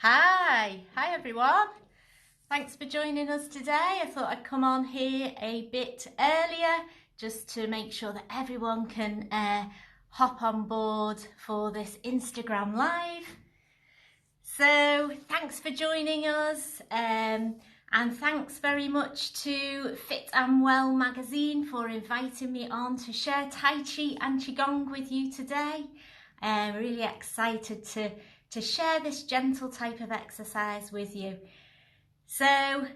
Hi everyone. Thanks for joining us today. I thought I'd come on here a bit earlier just to make sure that everyone can hop on board for this Instagram live. So thanks for joining us and thanks very much to Fit&Well magazine for inviting me on to share Tai Chi and Qigong with you today. I'm really excited to share this gentle type of exercise with you. So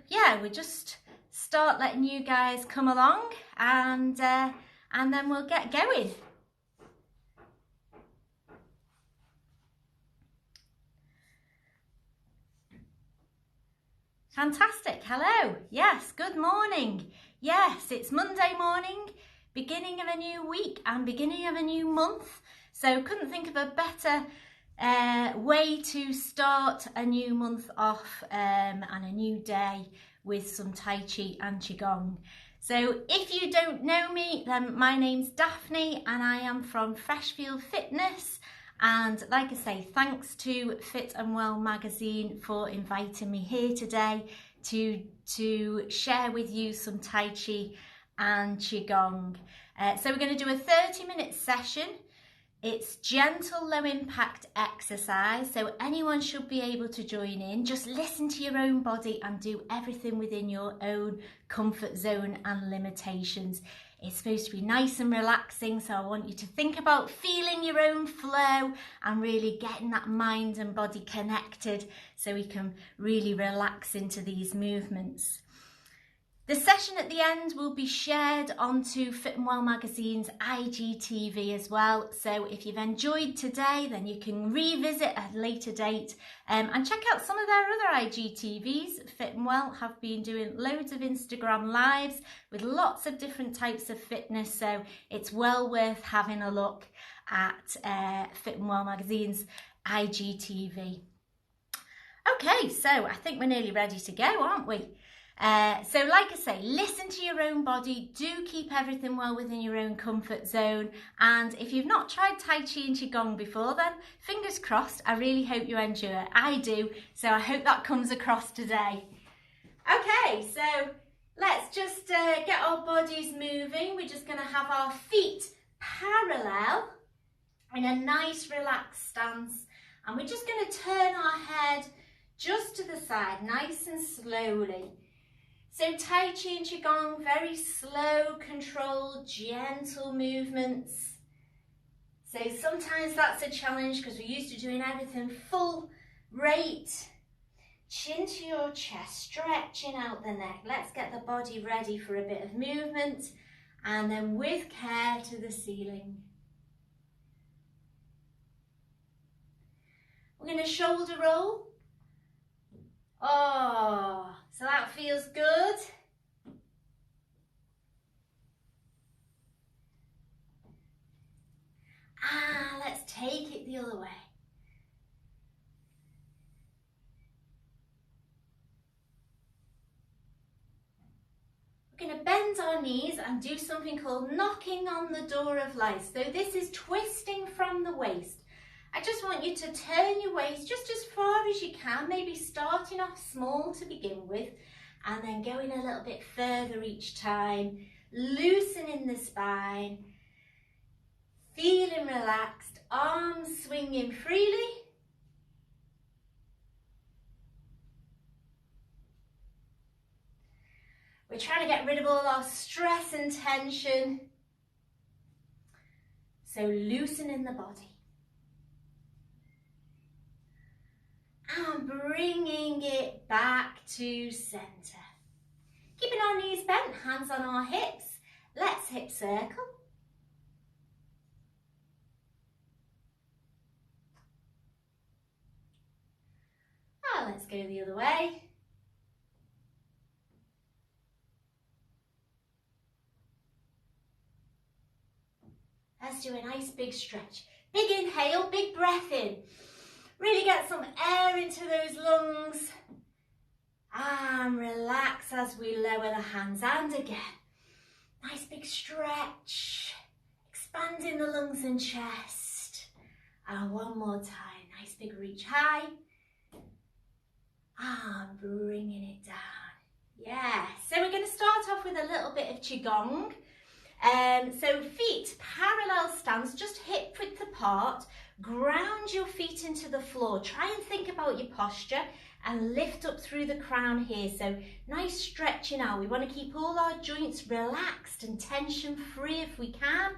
yeah, we just start letting you guys come along and then we'll get going. Fantastic, hello, yes, good morning. Yes, it's Monday morning, beginning of a new week and beginning of a new month. So couldn't think of a better way to start a new month off and a new day with some Tai Chi and Qigong. So if you don't know me, then my name's Daphne and I am from Freshfield Fitness. And like I say, thanks to Fit&Well magazine for inviting me here today to share with you some Tai Chi and Qigong. So we're going to do a 30-minute session. It's gentle, low impact exercise, so anyone should be able to join in. Just listen to your own body and do everything within your own comfort zone and limitations. It's supposed to be nice and relaxing, so I want you to think about feeling your own flow and really getting that mind and body connected so we can really relax into these movements. The session at the end will be shared onto Fit&Well magazine's IGTV as well. So if you've enjoyed today, then you can revisit at a later date and check out some of their other IGTVs. Fit&Well have been doing loads of Instagram lives with lots of different types of fitness. So it's well worth having a look at Fit&Well magazine's IGTV. Okay, so I think we're nearly ready to go, aren't we? So like I say, listen to your own body, do keep everything well within your own comfort zone, and if you've not tried Tai Chi and Qigong before, then fingers crossed, I really hope you enjoy it. I do, so I hope that comes across today. Okay, so let's just get our bodies moving. We're just going to have our feet parallel in a nice relaxed stance, and we're just going to turn our head just to the side, nice and slowly. So Tai Chi and Qigong, very slow, controlled, gentle movements. So sometimes that's a challenge because we're used to doing everything full rate. Chin to your chest, stretching out the neck. Let's get the body ready for a bit of movement and then with care to the ceiling. We're going to shoulder roll. Oh, so that feels good. Let's take it the other way. We're going to bend our knees and do something called knocking on the door of life. So this is twisting from the waist. I just want you to turn your waist just as far as you can, maybe starting off small to begin with, and then going a little bit further each time, loosening the spine, feeling relaxed, arms swinging freely. We're trying to get rid of all our stress and tension, so loosening the body. And bringing it back to centre. Keeping our knees bent, hands on our hips. Let's hip circle. And let's go the other way. Let's do a nice big stretch. Big inhale, big breath in. Really get some air into those lungs and relax as we lower the hands. And again, nice big stretch, expanding the lungs and chest. And one more time, nice big reach high and bringing it down. Yeah, so we're going to start off with a little bit of Qigong. So feet parallel stance, just hip width apart. Ground your feet into the floor. Try and think about your posture and lift up through the crown here. So nice stretching out. We want to keep all our joints relaxed and tension free if we can.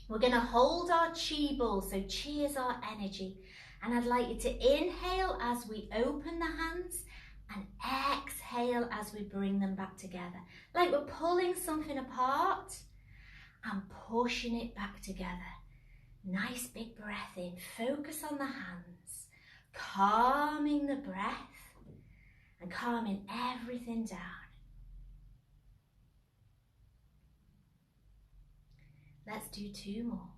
We're going to hold our chi ball, so chi is our energy. And I'd like you to inhale as we open the hands and exhale as we bring them back together. Like we're pulling something apart and pushing it back together. Nice big breath in, focus on the hands, calming the breath and calming everything down. Let's do 2 more.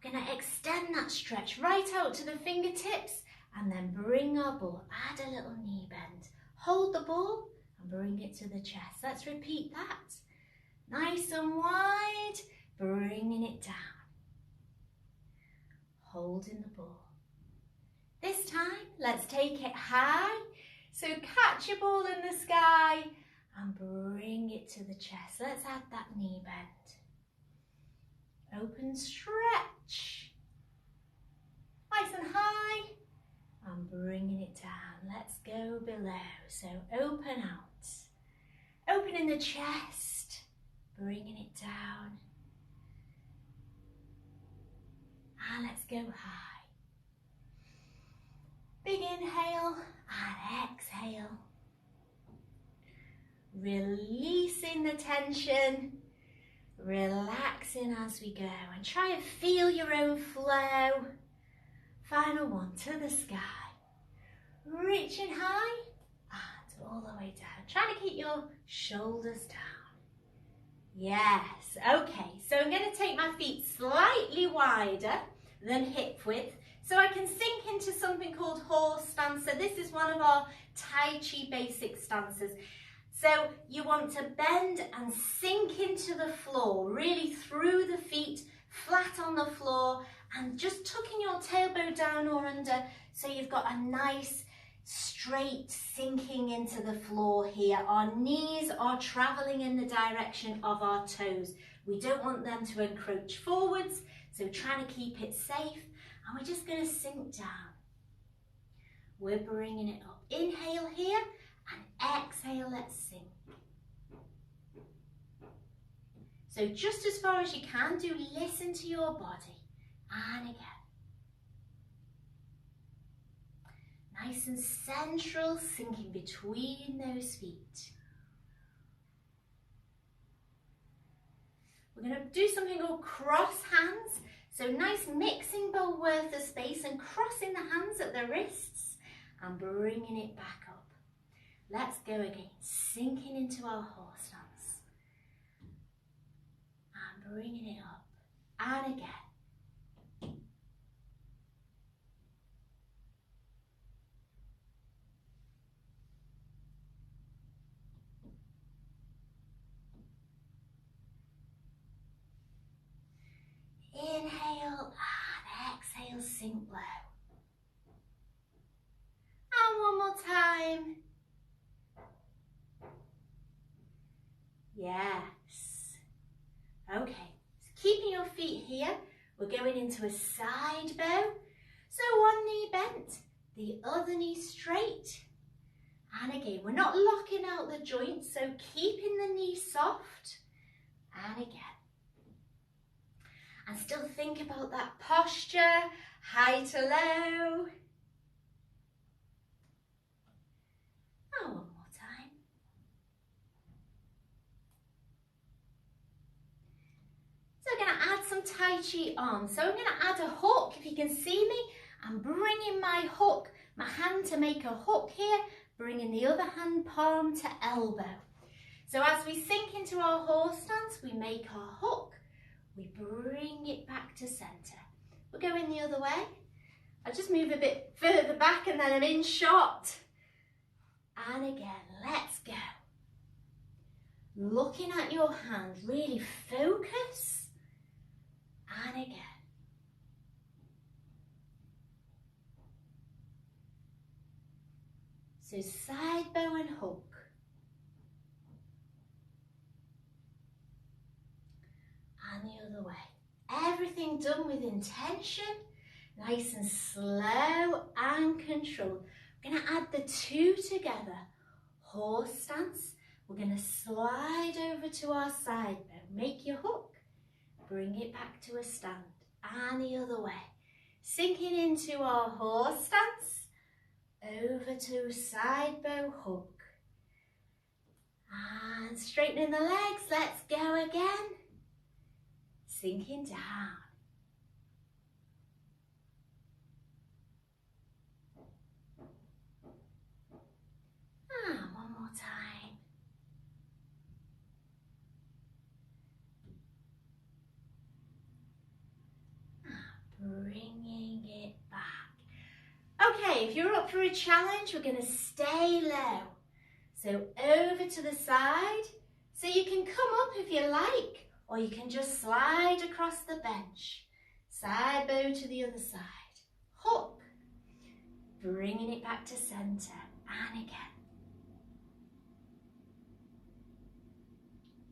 We're going to extend that stretch right out to the fingertips and then bring our ball. Add a little knee bend. Hold the ball and bring it to the chest. Let's repeat that. Nice and wide, bringing it down. Holding the ball. This time, let's take it high. So catch your ball in the sky and bring it to the chest. Let's add that knee bend. Open stretch. Nice and high. And bringing it down. Let's go below. So open out. Opening the chest. Bringing it down. And let's go high. Big inhale and exhale. Releasing the tension. Relaxing as we go. And try and feel your own flow. Final one, to the sky. Reaching high and all the way down. Trying to keep your shoulders down. Yes, okay. So I'm going to take my feet slightly wider than hip width so I can sink into something called horse stance. So this is one of our Tai Chi basic stances. So you want to bend and sink into the floor, really through the feet, flat on the floor, and just tucking your tailbone down or under so you've got a nice straight sinking into the floor here. Our knees are traveling in the direction of our toes. We don't want them to encroach forwards, so trying to keep it safe. And we're just going to sink down. We're bringing it up. Inhale here and exhale, let's sink. So just as far as you can, do listen to your body. And again. Nice and central, sinking between those feet. We're going to do something called cross hands. So nice mixing bowl worth of space and crossing the hands at the wrists and bringing it back up. Let's go again, sinking into our horse stance. And bringing it up. And again. Inhale and exhale, sink low. And one more time. Yes. Okay, so keeping your feet here, we're going into a side bow. So one knee bent, the other knee straight. And again, we're not locking out the joints, so keeping the knee soft. And again. And still think about that posture, high to low. And one more time. So we're going to add some Tai Chi on. So I'm going to add a hook, if you can see me. I'm bringing my hook, my hand to make a hook here, bringing the other hand palm to elbow. So as we sink into our horse stance, we make our hook. We bring it back to centre. We're going the other way. I just move a bit further back and then I'm in shot. And again, let's go. looking at your hand, really focus, and again. So side bow and hook. And the other way. Everything done with intention, nice and slow and controlled. We're going to add the two together. Horse stance. We're going to slide over to our side bow. Make your hook. Bring it back to a stand. And the other way. Sinking into our horse stance. Over to side bow hook. And straightening the legs. Let's go again. Sinking down. One more time. Bringing it back. Okay, if you're up for a challenge, we're going to stay low. So over to the side. So you can come up if you like, or you can just slide across the bench. Side bow to the other side. Hook. Bringing it back to centre. And again.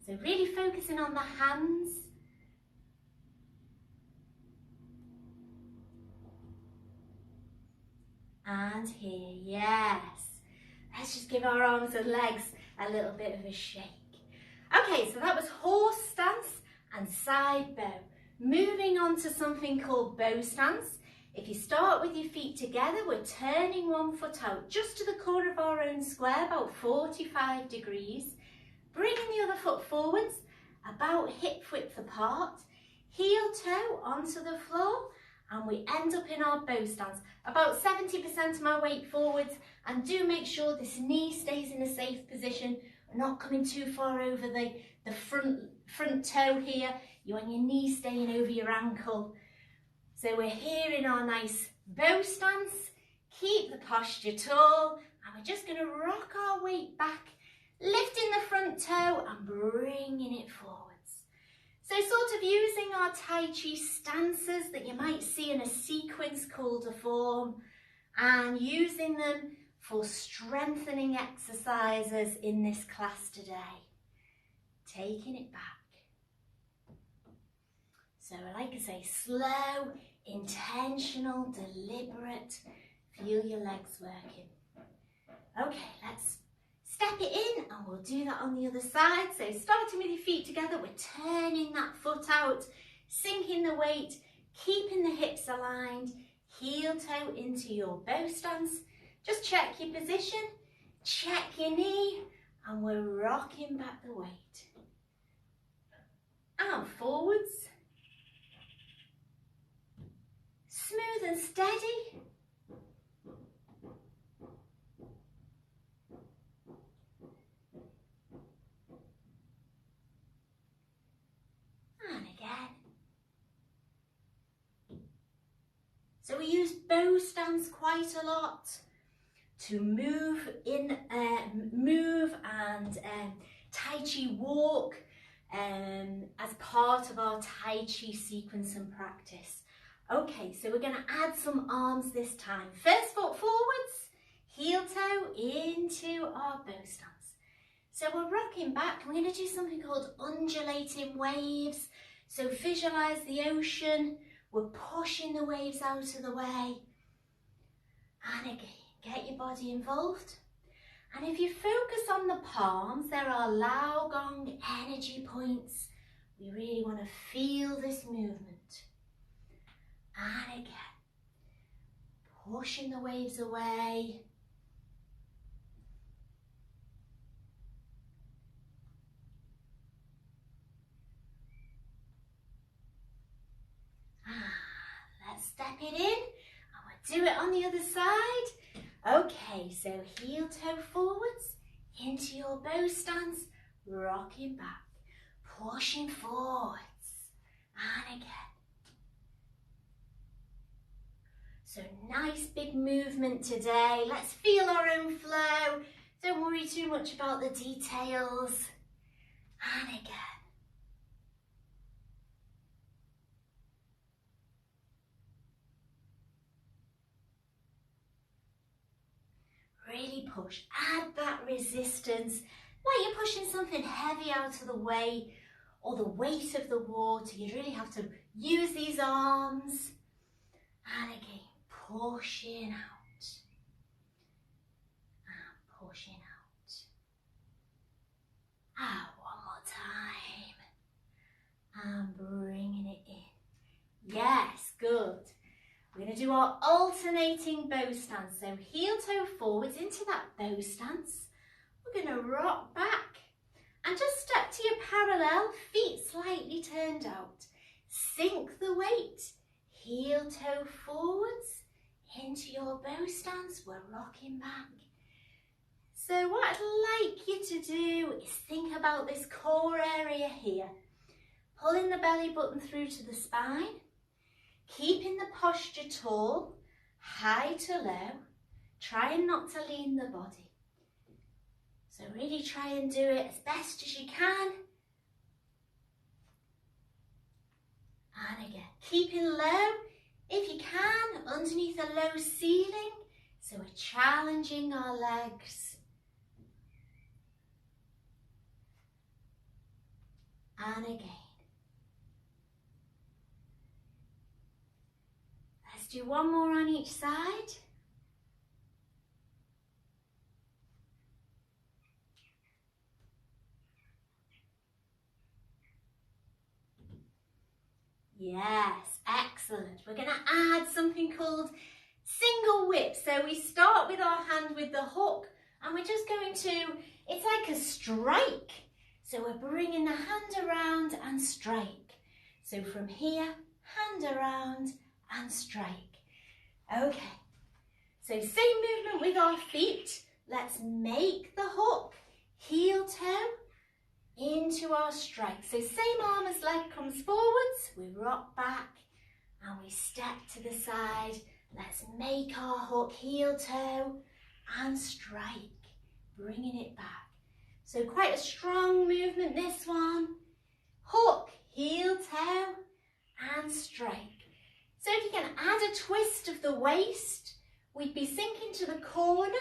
So really focusing on the hands. And here, yes. Let's just give our arms and legs a little bit of a shake. Okay, so that was horse stance and side bow. Moving on to something called bow stance. If you start with your feet together, we're turning one foot out just to the corner of our own square, about 45 degrees. Bringing the other foot forwards, about hip width apart. Heel toe onto the floor, and we end up in our bow stance. About 70% of my weight forwards, and do make sure this knee stays in a safe position. We're not coming too far over the front toe here. You want your knee staying over your ankle. So we're here in our nice bow stance. Keep the posture tall, and we're just going to rock our weight back, lifting the front toe and bringing it forwards. So sort of using our Tai Chi stances that you might see in a sequence called a form, and using them for strengthening exercises in this class today. Taking it back. So like I say, slow, intentional, deliberate. Feel your legs working. Okay, let's step it in, and we'll do that on the other side. So starting with your feet together, we're turning that foot out, sinking the weight, keeping the hips aligned, heel toe into your bow stance. Just check your position, check your knee, and we're rocking back the weight. And forwards. Smooth and steady. And again. So we use bow stance quite a lot to move and Tai Chi walk as part of our Tai Chi sequence and practice. Okay, so we're going to add some arms this time. First foot forwards, heel toe into our bow stance. So we're rocking back. We're going to do something called undulating waves. So visualize the ocean. We're pushing the waves out of the way. And again, get your body involved. And if you focus on the palms, there are Lao Gong energy points. We really want to feel this movement. And again, pushing the waves away. Let's step it in, and we'll do it on the other side. Okay, so heel toe forwards into your bow stance, rocking back, pushing forwards, and again. So nice big movement today. Let's feel our own flow. Don't worry too much about the details. really push. Add that resistance, like you're pushing something heavy out of the way, or the weight of the water. You really have to use these arms. And again, pushing out. And pushing out. Ah, one more time. And bringing it in. Yes, good. We're going to do our alternating bow stance. So heel toe forwards into that bow stance. We're going to rock back and just step to your parallel, feet slightly turned out. Sink the weight, heel toe forwards into your bow stance. We're rocking back. So what I'd like you to do is think about this core area here. Pulling the belly button through to the spine. Keeping the posture tall, high to low, trying not to lean the body. So really try and do it as best as you can. And again, keeping low, if you can, underneath a low ceiling. So we're challenging our legs. And again. Let's do one more on each side. Yes, excellent. We're going to add something called single whip. So we start with our hand with the hook and we're just going to, it's like a strike. So we're bringing the hand around and strike. So from here, hand around and strike. Okay, so same movement with our feet. Let's make the hook, heel toe into our strike. So same arm as leg comes forwards, we rock back and we step to the side. Let's make our hook, heel toe and strike, bringing it back. So quite a strong movement this one. Hook, heel toe and strike. So if you can add a twist of the waist, we'd be sinking to the corner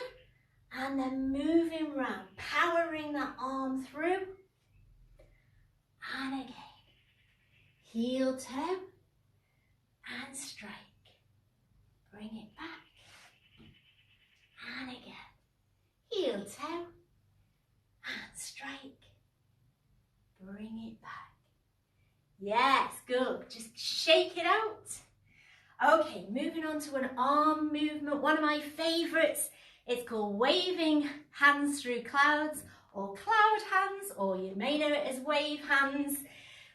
and then moving round, powering that arm through. And again, heel toe and strike. Bring it back. And again, heel toe and strike. Bring it back. Yes, good. Just shake it out. Okay, moving on to an arm movement, one of my favourites. It's called waving hands through clouds, or cloud hands, or you may know it as wave hands.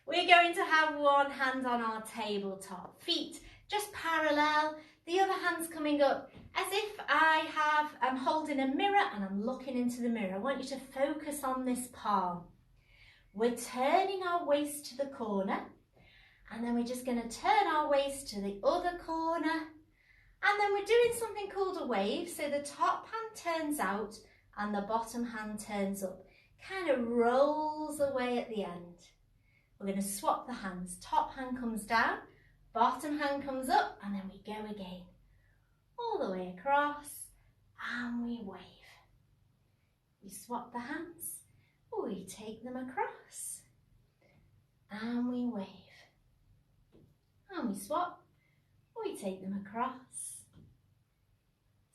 We're going to have one hand on our tabletop, feet just parallel, the other hand's coming up as if I'm holding a mirror and I'm looking into the mirror. I want you to focus on this palm. We're turning our waist to the corner, and then we're just going to turn our waist to the other corner, and then we're doing something called a wave. So the top hand turns out and the bottom hand turns up, kind of rolls away at the end. We're going to swap the hands. Top hand comes down, bottom hand comes up, and then we go again. All the way across, and we wave. We swap the hands, we take them across, and we wave. And we swap, we take them across.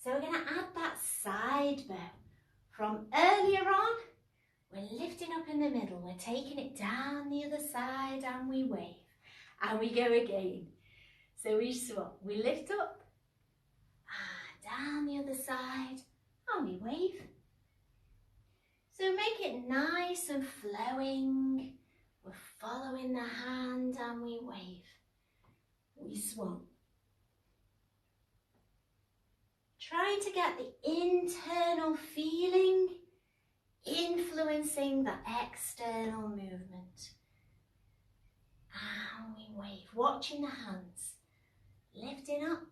So we're going to add that side bow. From earlier on, we're lifting up in the middle, we're taking it down the other side and we wave. And we go again. So we swap, we lift up, and down the other side, and we wave. So make it nice and flowing. We're following the hand and we wave. We swap. Trying to get the internal feeling influencing the external movement. And we wave, watching the hands, lifting up,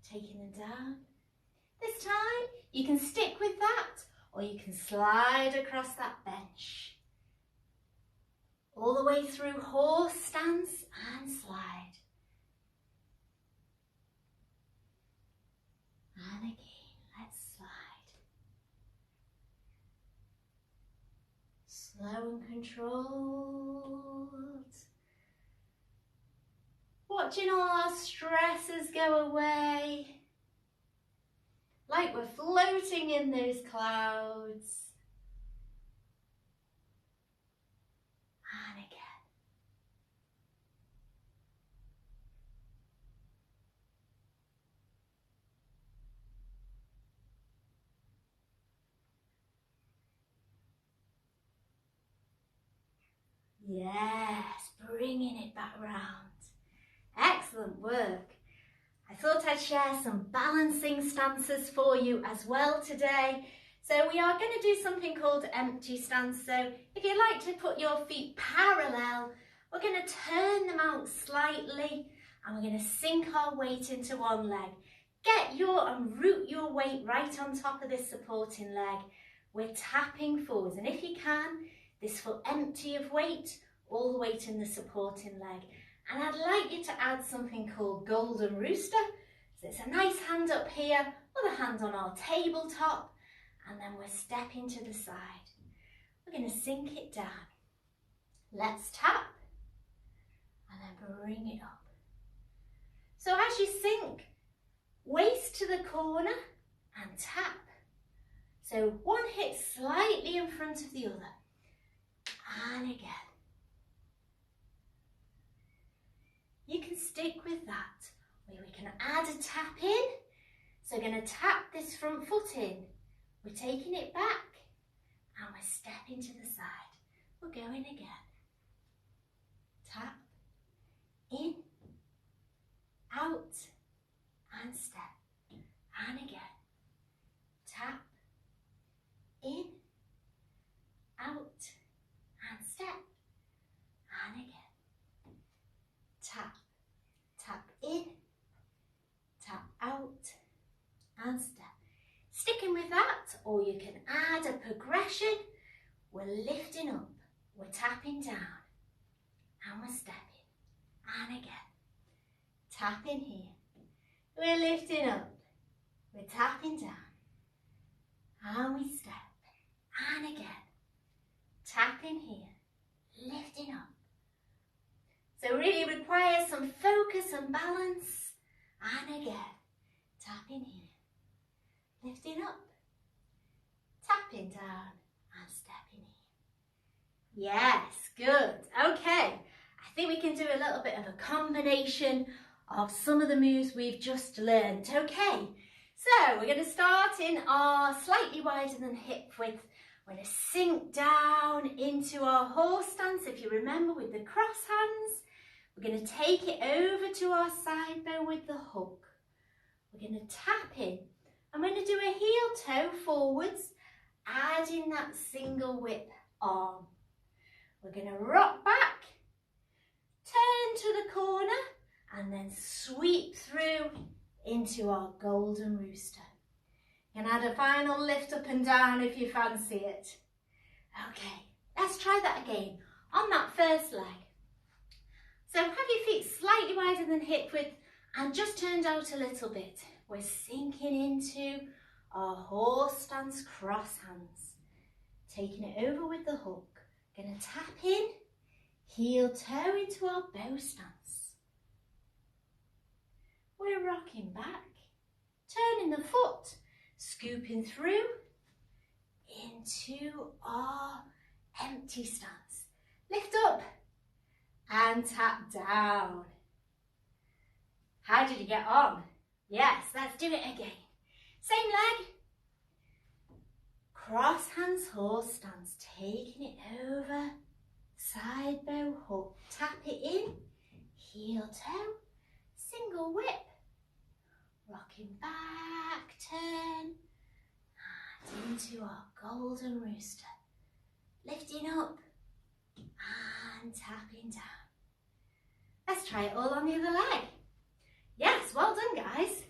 taking them down. This time you can stick with that, or you can slide across that bench. All the way through horse stance and slide. And again, let's slide. controlled. Watching all our stresses go away, like we're floating in those clouds. And again. Yes, bringing it back round. Excellent work. I thought I'd share some balancing stances for you as well today. So we are going to do something called empty stance. So if you like to put your feet parallel, we're going to turn them out slightly and we're going to sink our weight into one leg. And root your weight right on top of this supporting leg. We're tapping forwards, and if you can, this foot empty of weight, all the weight in the supporting leg. And I'd like you to add something called golden rooster. So it's a nice hand up here, other hand on our tabletop, and then we're stepping to the side. We're going to sink it down. Let's tap, and then bring it up. So as you sink, waist to the corner and tap. So one hip slightly in front of the other. And again. You can stick with that. We can add a tap in. So we're going to tap this front foot in. We're taking it back and we're stepping to the side. We're going again. Tap, in, out, and step. And again. Tap, in, out, and step. And again. Tap, tap in, tap out, and step. Sticking with that, or you can add a progression. We're lifting up, we're tapping down, and we're stepping. And again. Tapping here. We're lifting up, we're tapping down, and we step. And again. Tapping here, lifting up. So really requires some focus and balance. And again, tapping here, lifting up, tapping down and stepping here. Yes, good. Okay, I think we can do a little bit of a combination of some of the moves we've just learned. Okay, so we're going to start in our slightly wider than hip width. We're going to sink down into our horse stance, if you remember, with the cross hands. We're going to take it over to our side bow with the hook. We're going to tap in. I'm going to do a heel toe forwards, adding that single whip arm. We're going to rock back, turn to the corner, and then sweep through into our golden rooster. And add a final lift up and down if you fancy it. Okay, let's try that again on that first leg. So have your feet slightly wider than hip width and just turned out a little bit. We're sinking into our horse stance cross hands. Taking it over with the hook. Gonna tap in, heel toe into our bow stance. We're rocking back, turning the foot, scooping through into our empty stance. Lift up and tap down. How did you get on? Yes, let's do it again. Same leg. Cross hands, horse stance, taking it over, side bow hook, tap it in, heel toe, single whip, rocking back, turn, and into our golden rooster. Lifting up and tapping down. Let's try it all on the other leg. Yes, well done guys.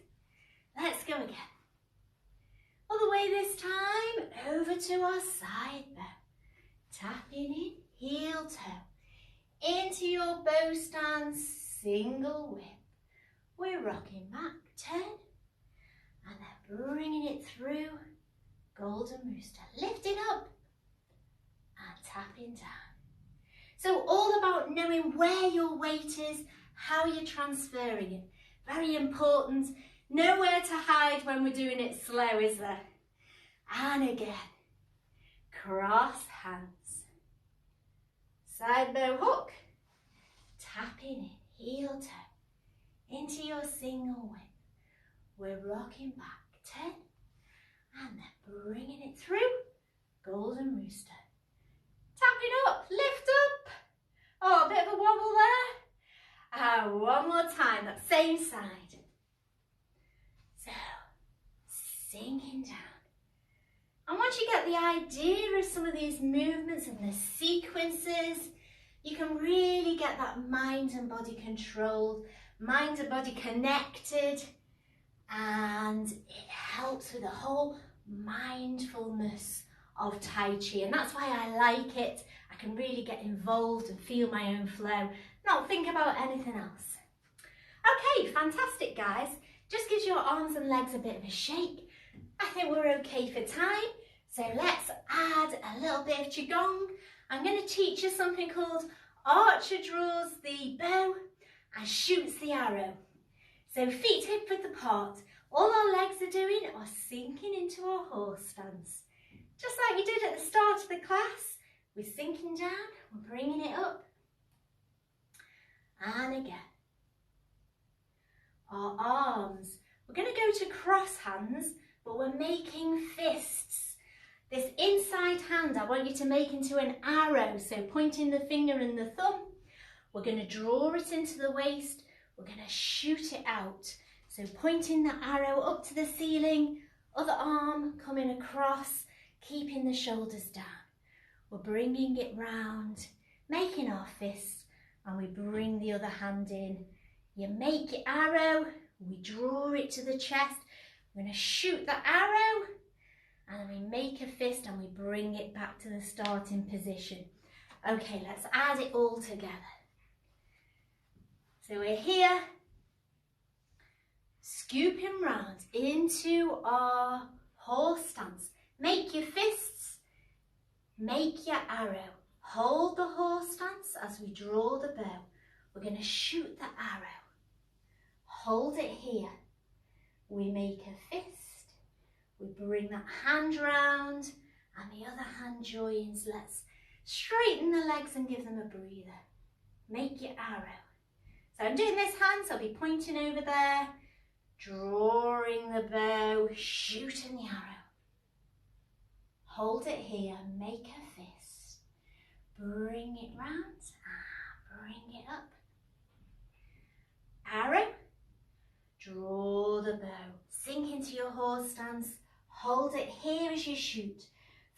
Let's go again. Other way this time, over to our side bow. Tapping in, heel toe, into your bow stance, single whip. We're rocking back, turn, and then bringing it through, golden rooster. Lifting up and tapping down. So all about knowing where your weight is, how you're transferring it. Very important. Nowhere to hide when we're doing it slow, is there? And again, cross hands. Side bow hook. Tapping in, heel toe, into your single whip. We're rocking back, 10, and then bringing it through, golden rooster. Tapping up, lift up. Oh, a bit of a wobble there. And one more time, that same side. So, sinking down. And once you get the idea of some of these movements and the sequences, you can really get that mind and body controlled, mind and body connected, and it helps with the whole mindfulness of Tai Chi. And that's why I like it. I can really get involved and feel my own flow, not think about anything else. Okay, fantastic guys. Just gives your arms and legs a bit of a shake. I think we're okay for time. So let's add a little bit of Qigong. I'm going to teach you something called Archer draws the bow and shoots the arrow. So feet hip width apart. All our legs are doing are sinking into our horse stance. Just like we did at the start of the class. We're sinking down, we're bringing it up. And again. Our arms. We're going to go to cross hands, but we're making fists. This inside hand I want you to make into an arrow, so pointing the finger and the thumb. We're going to draw it into the waist, we're going to shoot it out. So pointing the arrow up to the ceiling, other arm coming across, keeping the shoulders down. We're bringing it round, making our fist, and we bring the other hand in. You make your arrow, we draw it to the chest, we're going to shoot the arrow, and then we make a fist and we bring it back to the starting position. Okay, let's add it all together. So we're here, scooping round into our horse stance. Make your fists, make your arrow. Hold the horse stance as we draw the bow. We're going to shoot the arrow. Hold it here. We make a fist. We bring that hand round and the other hand joins. Let's straighten the legs and give them a breather. Make your arrow. So I'm doing this hand, so I'll be pointing over there, drawing the bow, shooting the arrow. Hold it here, make a fist. Bring it round and bring it up. Arrow, draw the bow, sink into your horse stance. Hold it here as you shoot.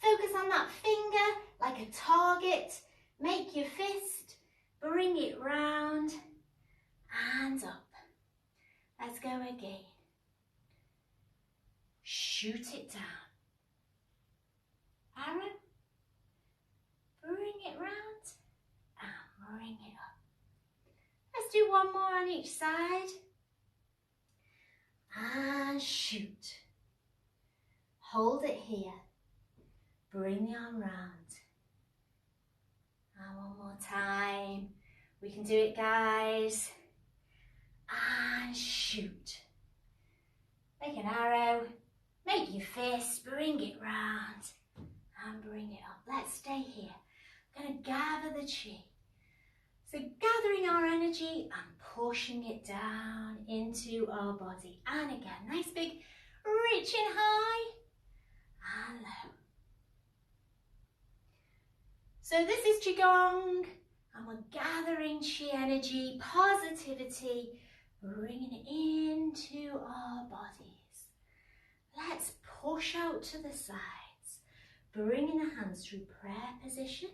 Focus on that finger like a target. Make your fist. Bring it round and up. Let's go again. Shoot it down. Arrow. Bring it round and bring it up. Let's do one more on each side. And shoot. Hold it here. Bring the arm round. And one more time. We can do it, guys. And shoot. Make an arrow. Make your fist. Bring it round. And bring it up. Let's stay here. We're going to gather the chi. So gathering our energy and pushing it down into our body. And again, nice big reaching high and low. So this is Qigong, and we're gathering chi energy, positivity, bringing it into our bodies. Let's push out to the sides, bringing the hands through prayer position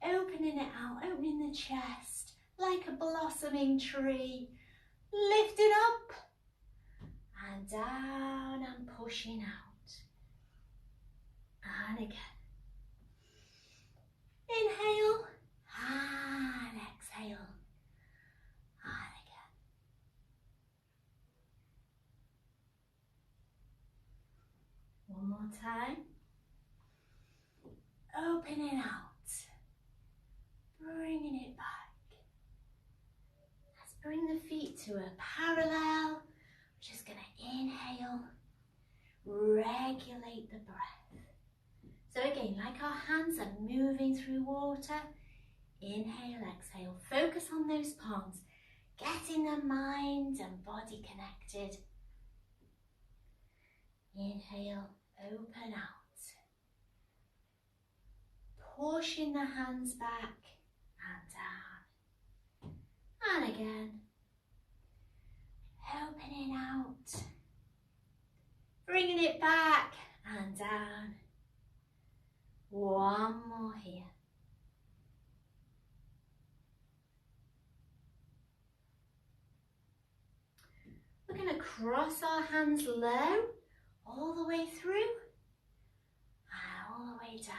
and opening it out, opening the chest like a blossoming tree, lifting up and down and pushing out. And again. Inhale and exhale. And again. One more time. Opening out. to a parallel. We're just going to inhale, regulate the breath. So again, like our hands are moving through water, inhale, exhale, focus on those palms, getting the mind and body connected. Inhale, open out. Pushing the hands back and down. And again. Opening out. Bringing it back and down. One more here. We're going to cross our hands low, all the way through, and all the way down.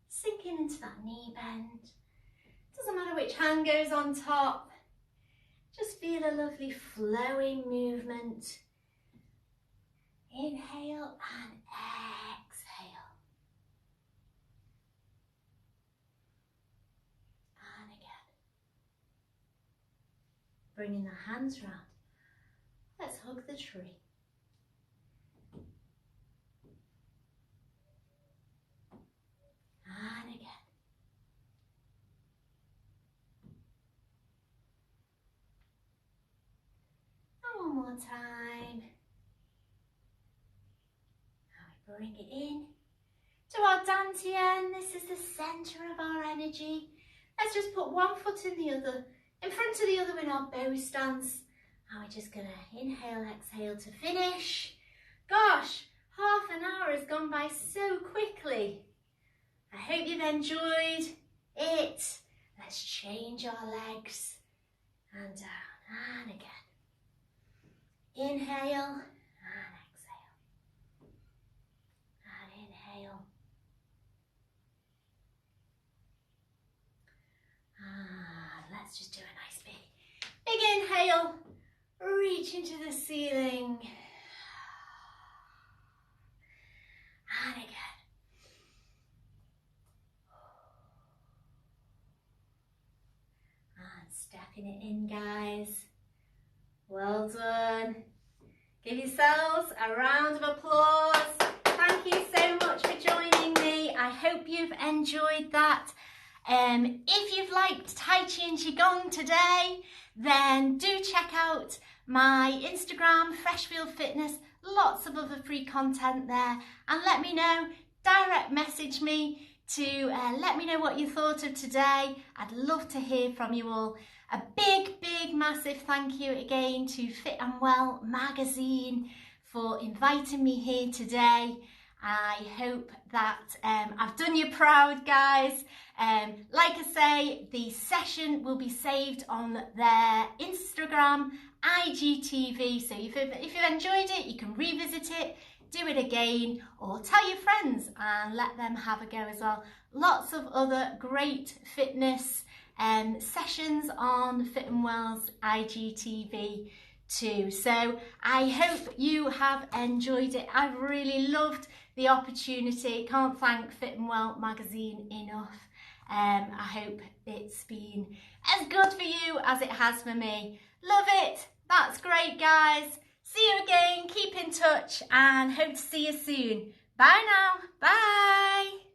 Sinking into that knee bend. Doesn't matter which hand goes on top. Just feel a lovely flowing movement. Inhale and exhale. And again. Bringing the hands round. Let's hug the tree. And again. And one more time. Now we bring it in to our dantian. This is the center of our energy. Let's just put one foot in the other, in front of the other in our bow stance. And we're just going to inhale, exhale to finish. Gosh, half an hour has gone by so quickly. I hope you've enjoyed it. Let's change our legs and down and again. Inhale and exhale. And inhale. And let's just do a nice big inhale. Reach into the ceiling. And again. And stepping it in, guys. Well done. Give yourselves a round of applause. Thank you so much for joining me. I hope you've enjoyed that. If you've liked Tai Chi and Qigong today, then do check out my Instagram, Freshfield Fitness, lots of other free content there, and let me know, direct message me to let me know what you thought of today. I'd love to hear from you all. A big, massive thank you again to Fit&Well magazine for inviting me here today. I hope that I've done you proud, guys. Like I say, the session will be saved on their Instagram, IGTV. So if you've enjoyed it, you can revisit it, do it again, or tell your friends and let them have a go as well. Lots of other great fitness sessions on Fit&Well's IGTV too. So I hope you have enjoyed it. I've really loved the opportunity. Can't thank Fit&Well magazine enough. I hope it's been as good for you as it has for me. Love it. That's great, guys. See you again. Keep in touch and hope to see you soon. Bye now. Bye.